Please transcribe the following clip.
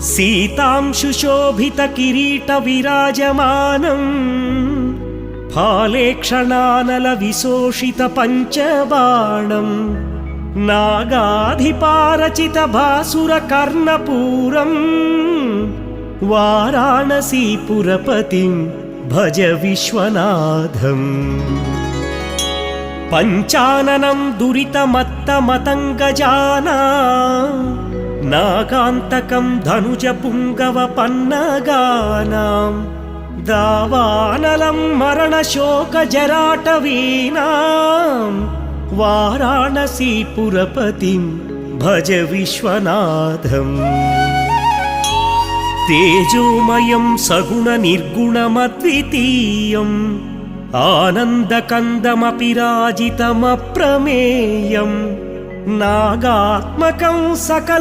सीतांशुशोभितकिरीटविराजमानम् फालेक्षणानलविशोषितपञ्चबाणम् नागाधिपारचितभासुरकर्णपूरम् वाराणसीपुरपतिं भज विश्वनाथम्। पञ्चाननं दुरितमत्तमतङ्गजाना नागान्तकं धनुजपुङ्गवपन्नगानां दावानलं मरणशोकजराटवीनां वाराणसीपुरपतिं भज विश्वनाथम्। तेजोमयं सगुणनिर्गुणमद्वितीयम् आनन्दकन्दमपि राजितमप्रमेयम् नागात्मकं सकल